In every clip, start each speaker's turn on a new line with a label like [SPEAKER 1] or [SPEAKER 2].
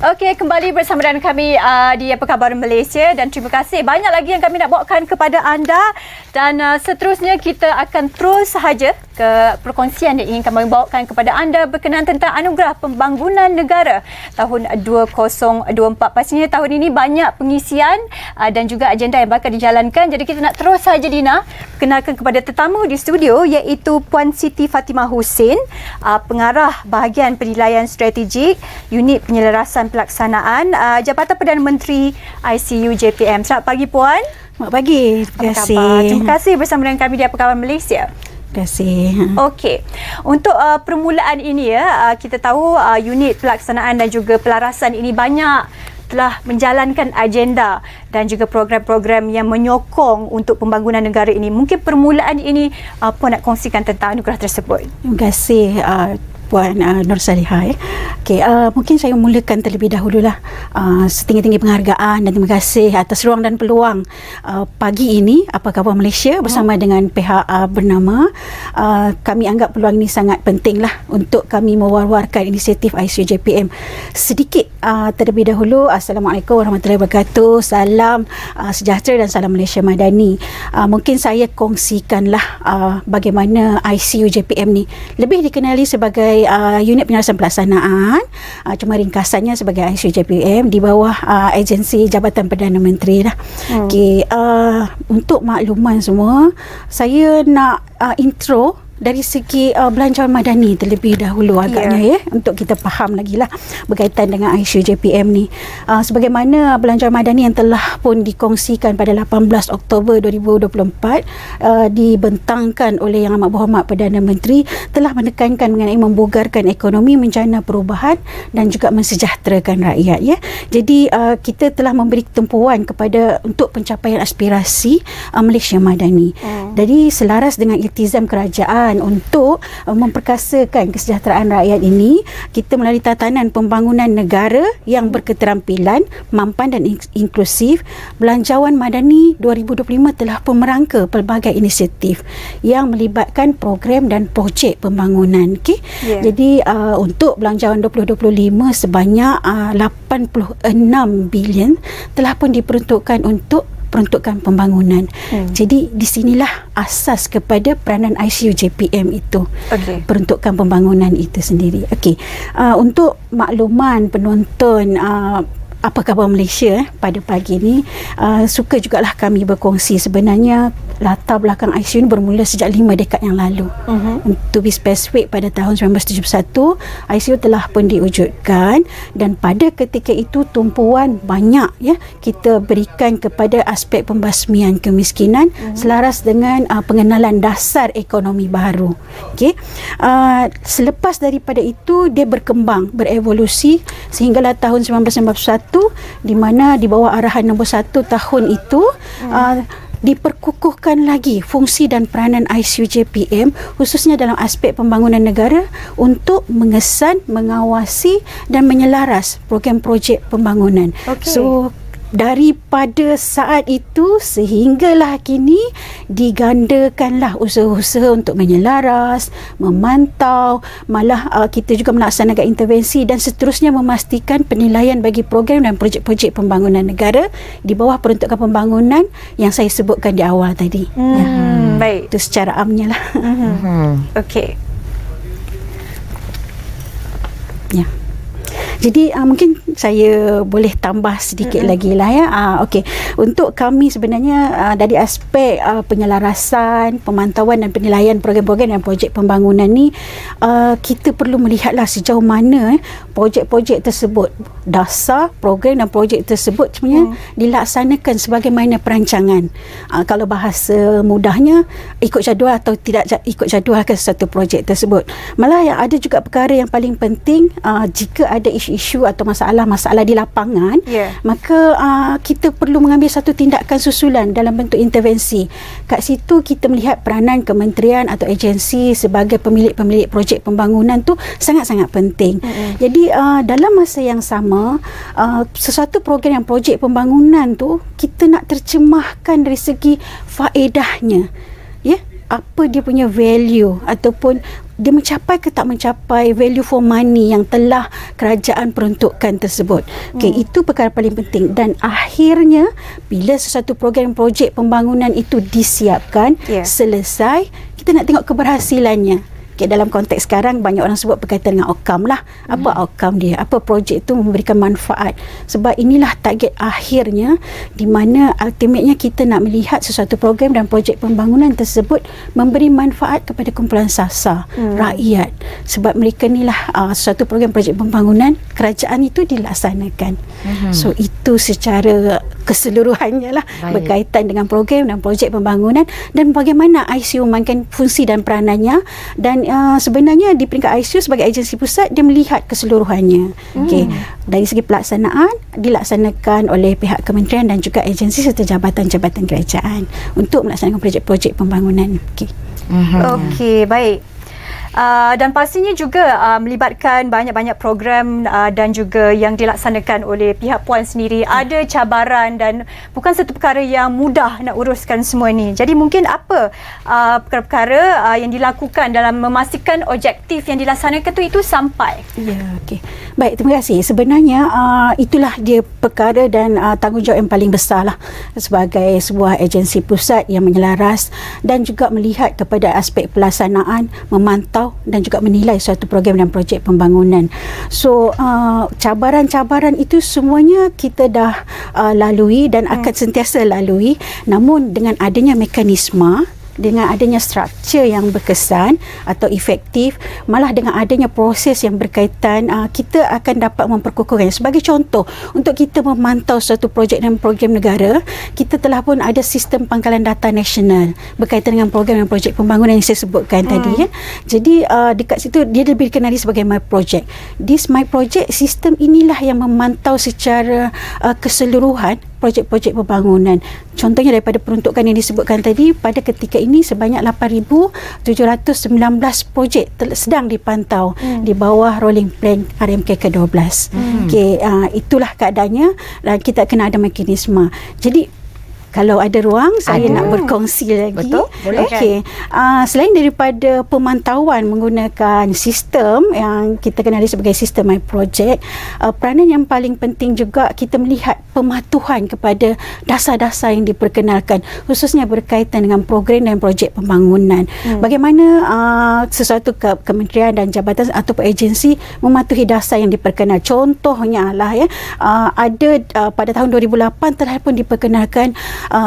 [SPEAKER 1] Okey, kembali bersama dengan kami di Apa Khabar Malaysia, dan terima kasih banyak lagi yang kami nak bawakan kepada anda, dan seterusnya kita akan terus sahaja ke perkongsian yang ingin kami bawakan kepada anda berkenaan tentang Anugerah Pembangunan Negara tahun 2024. Pastinya tahun ini banyak pengisian dan juga agenda yang bakal dijalankan. Jadi kita nak terus sahaja, Dina, kenalkan kepada tetamu di studio, iaitu Puan Siti Fatimah Husin, pengarah bahagian penilaian strategik Unit Penyelarasan Pelaksanaan Jabatan Perdana Menteri ICU JPM. Selamat pagi, Puan.
[SPEAKER 2] Selamat pagi. Terima kasih.
[SPEAKER 1] Terima kasih bersama dengan kami di Apa Khabar Malaysia.
[SPEAKER 2] Terima kasih.
[SPEAKER 1] Okey. Untuk permulaan ini kita tahu unit pelaksanaan dan juga pelarasan ini banyak telah menjalankan agenda dan juga program-program yang menyokong untuk pembangunan negara ini. Mungkin permulaan ini Puan nak kongsikan tentang anugerah tersebut.
[SPEAKER 2] Terima kasih Puan Nur Salihah. Okay, mungkin saya mulakan terlebih dahululah setinggi-tinggi penghargaan dan terima kasih atas ruang dan peluang pagi ini Apa Khabar Malaysia bersama dengan pihak bernama. Kami anggap peluang ini sangat pentinglah untuk kami mewar-warkan inisiatif ICU JPM. Sedikit terlebih dahulu, Assalamualaikum warahmatullahi wabarakatuh, salam sejahtera dan salam Malaysia Madani. Mungkin saya kongsikanlah bagaimana ICU JPM ni lebih dikenali sebagai unit penyelarasan pelaksanaan, cuma ringkasannya sebagai ICU JPM di bawah agensi Jabatan Perdana Menteri lah. Okay, untuk makluman semua, saya nak intro dari segi belanjawan madani terlebih dahulu agaknya untuk kita faham lagi lah berkaitan dengan ICU JPM ni. Sebagaimana belanjawan madani yang telah pun dikongsikan pada 18 Oktober 2024 dibentangkan oleh Yang Amat Berhormat Perdana Menteri, telah menekankan mengenai membugarkan ekonomi, menjana perubahan dan juga mensejahterakan rakyat ya. Jadi kita telah memberi tumpuan kepada untuk pencapaian aspirasi Malaysia Madani. Jadi selaras dengan iltizam kerajaan untuk memperkasakan kesejahteraan rakyat ini, kita melalui tatanan pembangunan negara yang berketerampilan, mampan dan inklusif, belanjawan madani 2025 telah pun merangka pelbagai inisiatif yang melibatkan program dan projek pembangunan. Jadi untuk belanjawan 2025 sebanyak 86 bilion telah pun diperuntukkan untuk peruntukan pembangunan. Jadi di sinilah asas kepada peranan ICU JPM itu. Peruntukan pembangunan itu sendiri. Untuk makluman penonton Apa Khabar Malaysia pada pagi ini, suka jugalah kami berkongsi sebenarnya latar belakang ICU ini bermula sejak 5 dekad yang lalu. To be specific, pada tahun 1971 ICU telah pun diwujudkan, dan pada ketika itu tumpuan banyak ya kita berikan kepada aspek pembasmian kemiskinan selaras dengan pengenalan dasar ekonomi baru. Selepas daripada itu dia berkembang, berevolusi sehinggalah tahun 1991, di mana di bawah arahan nombor 1 tahun itu diperkukuhkan lagi fungsi dan peranan ICU JPM khususnya dalam aspek pembangunan negara untuk mengesan, mengawasi dan menyelaras program projek pembangunan. So daripada saat itu sehinggalah kini digandakanlah usaha-usaha untuk menyelaras, memantau, malah kita juga melaksanakan intervensi dan seterusnya memastikan penilaian bagi program dan projek-projek pembangunan negara di bawah peruntukan pembangunan yang saya sebutkan di awal tadi. Baik. Itu secara amnya lah. Okey. Ya. Jadi mungkin saya boleh tambah sedikit lagi lah ya. Okey. Untuk kami sebenarnya dari aspek penyelarasan, pemantauan dan penilaian program-program dan projek pembangunan ni, kita perlu melihatlah sejauh mana projek-projek tersebut, dasar program dan projek tersebut sebenarnya dilaksanakan sebagaimana perancangan. Kalau bahasa mudahnya, ikut jadual atau tidak ikut jadual ke satu projek tersebut. Malah yang ada juga perkara yang paling penting, jika ada isu-isu atau masalah-masalah di lapangan, maka kita perlu mengambil satu tindakan susulan dalam bentuk intervensi. Kat situ kita melihat peranan kementerian atau agensi sebagai pemilik-pemilik projek pembangunan tu sangat-sangat penting. Jadi dalam masa yang sama, sesuatu program dan projek pembangunan tu kita nak terjemahkan dari segi faedahnya. apa dia punya value ataupun dia mencapai ke tak mencapai value for money yang telah kerajaan peruntukkan tersebut. Okey, itu perkara paling penting. Dan akhirnya bila sesuatu program projek pembangunan itu disiapkan, selesai, kita nak tengok keberhasilannya. Okay, dalam konteks sekarang banyak orang sebut berkaitan dengan outcome lah. Apa outcome dia? Apa projek itu memberikan manfaat? Sebab inilah target akhirnya di mana ultimately kita nak melihat sesuatu program dan projek pembangunan tersebut memberi manfaat kepada kumpulan sasar, rakyat. Sebab mereka inilah sesuatu program projek pembangunan kerajaan itu dilaksanakan. So itu secara keseluruhannya lah berkaitan dengan program dan projek pembangunan dan bagaimana ICU memainkan fungsi dan peranannya. Dan sebenarnya di peringkat ICU sebagai agensi pusat dia melihat keseluruhannya. Okey, dari segi pelaksanaan dilaksanakan oleh pihak kementerian dan juga agensi serta jabatan-jabatan kerajaan untuk melaksanakan projek-projek pembangunan. Okey.
[SPEAKER 1] Okey, baik. Dan pastinya juga melibatkan banyak-banyak program dan juga yang dilaksanakan oleh pihak puan sendiri. Ada cabaran dan bukan satu perkara yang mudah nak uruskan semua ini. Jadi mungkin apa perkara-perkara yang dilakukan dalam memastikan objektif yang dilaksanakan itu sampai?
[SPEAKER 2] Ya, okey. Baik, terima kasih. Sebenarnya itulah dia perkara dan tanggungjawab yang paling besar lah sebagai sebuah agensi pusat yang menyelaras dan juga melihat kepada aspek pelaksanaan, memantau dan juga menilai suatu program dan projek pembangunan. So cabaran-cabaran itu semuanya kita dah lalui dan akan sentiasa lalui, namun dengan adanya mekanisme, dengan adanya struktur yang berkesan atau efektif, malah dengan adanya proses yang berkaitan, kita akan dapat memperkukuhkannya. Sebagai contoh, untuk kita memantau suatu projek dan program negara, kita telah pun ada sistem pangkalan data nasional berkaitan dengan program dan projek pembangunan yang saya sebutkan tadi. Kan? Jadi dekat situ dia lebih dikenali sebagai My Project. This My Project, sistem inilah yang memantau secara keseluruhan projek-projek pembangunan. Contohnya daripada peruntukan yang disebutkan tadi, pada ketika ini sebanyak 8,719 projek sedang dipantau di bawah rolling plan RMK ke-12. Okay, itulah keadaannya dan kita kena ada mekanisme. Jadi kalau ada ruang, saya nak berkongsi lagi.
[SPEAKER 3] Betul, boleh.
[SPEAKER 2] Okey. Selain daripada pemantauan menggunakan sistem yang kita kenali sebagai sistem My Project, peranan yang paling penting juga kita melihat pematuhan kepada dasar-dasar yang diperkenalkan, khususnya berkaitan dengan program dan projek pembangunan. Bagaimana sesuatu kementerian dan jabatan atau agensi mematuhi dasar yang diperkenal. Contohnya lah ada pada tahun 2008 telah pun diperkenalkan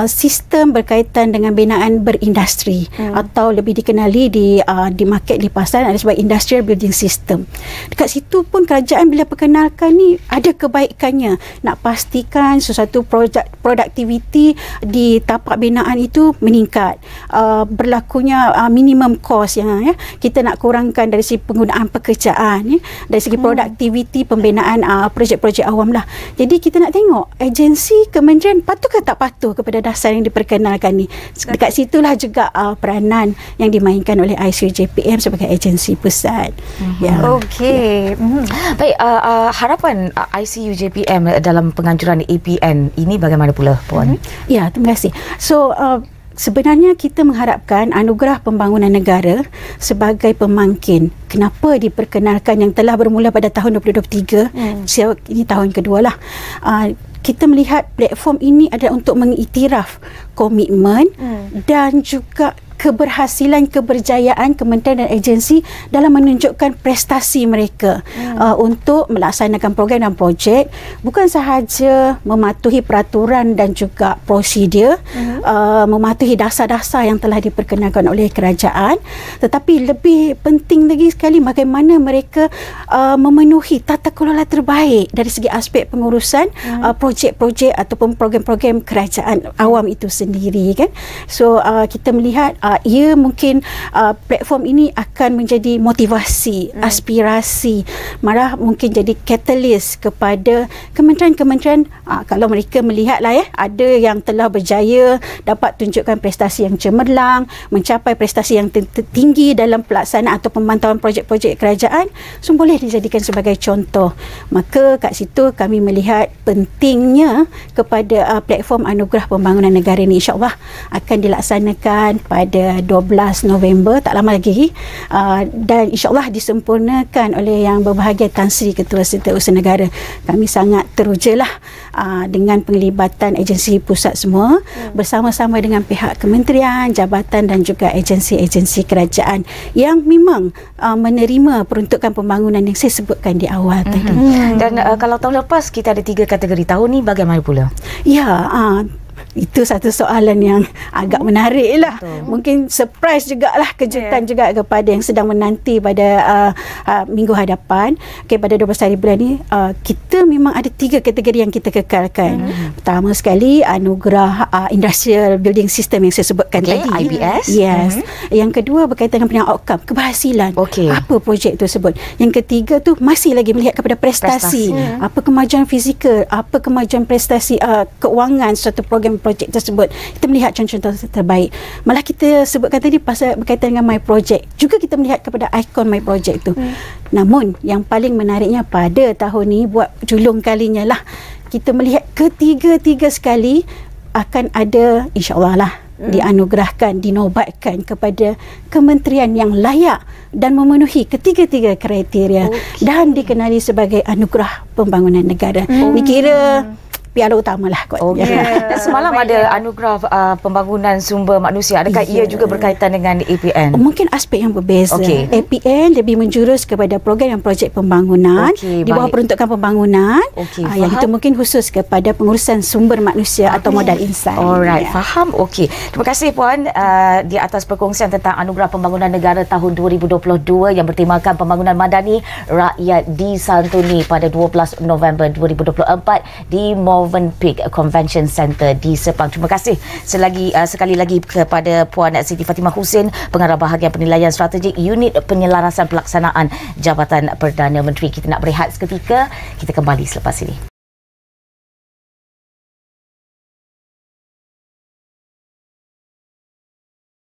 [SPEAKER 2] sistem berkaitan dengan binaan berindustri atau lebih dikenali di market di pasaran ada sebagai industrial building system. Dekat situ pun kerajaan bila perkenalkan ni ada kebaikannya, nak pastikan sesuatu produktiviti di tapak binaan itu meningkat, berlakunya minimum cost yang kita nak kurangkan dari segi penggunaan pekerjaan, dari segi produktiviti pembinaan projek-projek awam lah. Jadi kita nak tengok agensi kementerian patuh ke tak patuh kepada dasar yang diperkenalkan ni. Dekat situlah juga peranan yang dimainkan oleh ICU JPM sebagai agensi pusat.
[SPEAKER 1] Okey.
[SPEAKER 3] Baik, harapan ICU JPM dalam penganjuran APN ini bagaimana pula, Puan?
[SPEAKER 2] Ya, terima kasih. So sebenarnya kita mengharapkan anugerah pembangunan negara sebagai pemangkin. Kenapa diperkenalkan yang telah bermula pada tahun 2023? Ini tahun kedua lah. Kita melihat platform ini adalah untuk mengiktiraf komitmen dan juga keberhasilan, keberjayaan kementerian dan agensi dalam menunjukkan prestasi mereka untuk melaksanakan program dan projek, bukan sahaja mematuhi peraturan dan juga prosedur, mematuhi dasar-dasar yang telah diperkenalkan oleh kerajaan, tetapi lebih penting lagi sekali bagaimana mereka memenuhi tata kelola terbaik dari segi aspek pengurusan projek-projek ataupun program-program kerajaan awam itu sendiri, kan. So kita melihat ia mungkin platform ini akan menjadi motivasi, aspirasi, malah mungkin jadi catalyst kepada kementerian-kementerian kalau mereka melihatlah ada yang telah berjaya dapat tunjukkan prestasi yang cemerlang, mencapai prestasi yang tinggi dalam pelaksanaan atau pemantauan projek-projek kerajaan, so boleh dijadikan sebagai contoh. Maka kat situ kami melihat pentingnya kepada platform anugerah pembangunan negara ini. ini insya-Allah akan dilaksanakan pada 12 November, tak lama lagi, dan insya-Allah disempurnakan oleh Yang Berbahagia Tan Sri Ketua Setiausaha Negara. Kami sangat terujalah dengan penglibatan agensi pusat semua bersama-sama dengan pihak kementerian, jabatan dan juga agensi-agensi kerajaan yang memang menerima peruntukan pembangunan yang saya sebutkan di awal tadi.
[SPEAKER 3] Dan kalau tahun lepas kita ada 3 kategori, tahun ni bagaimana pula?
[SPEAKER 2] Ya, itu satu soalan yang agak menarik lah. Mungkin surprise jugalah, kejutan juga kepada yang sedang menanti pada minggu hadapan. Pada 12 hari bulan ni, kita memang ada 3 kategori yang kita kekalkan. Pertama sekali, anugerah Industrial Building System yang saya sebutkan tadi,
[SPEAKER 3] IBS.
[SPEAKER 2] Yes. Yang kedua berkaitan dengan punya outcome, keberhasilan. Apa projek tersebut. Yang ketiga tu masih lagi melihat kepada prestasi. Apa kemajuan fizikal, apa kemajuan prestasi keuangan suatu program projek tersebut. Kita melihat contoh-contoh terbaik. Malah kita sebutkan tadi pasal berkaitan dengan My Project. Juga kita melihat kepada ikon My Project tu. Namun yang paling menariknya pada tahun ni, buat julung kalinya lah, kita melihat ketiga-tiga sekali akan ada, insya-Allah lah, dianugerahkan, dinobatkan kepada kementerian yang layak dan memenuhi ketiga-tiga kriteria dan dikenali sebagai anugerah pembangunan negara. Dikira piala utama lah kot.
[SPEAKER 3] Dan semalam ada anugerah pembangunan sumber manusia. Adakah ia juga berkaitan dengan APN?
[SPEAKER 2] Mungkin aspek yang berbeza. APN lebih menjurus kepada program dan projek pembangunan di bawah peruntukan pembangunan. Yang itu mungkin khusus kepada pengurusan sumber manusia atau modal insan.
[SPEAKER 3] Alright, faham. Okey. Terima kasih Puan di atas perkongsian tentang anugerah pembangunan negara tahun 2022 yang bertemakan pembangunan madani rakyat disantuni pada 12 November 2024 di Movenpick Convention Centre di Sepang. Terima kasih sekali lagi kepada Puan Siti Fatimah Hussein, Pengarah Bahagian Penilaian Strategik Unit Penyelarasan Pelaksanaan Jabatan Perdana Menteri. Kita nak berehat seketika. Kita kembali selepas ini.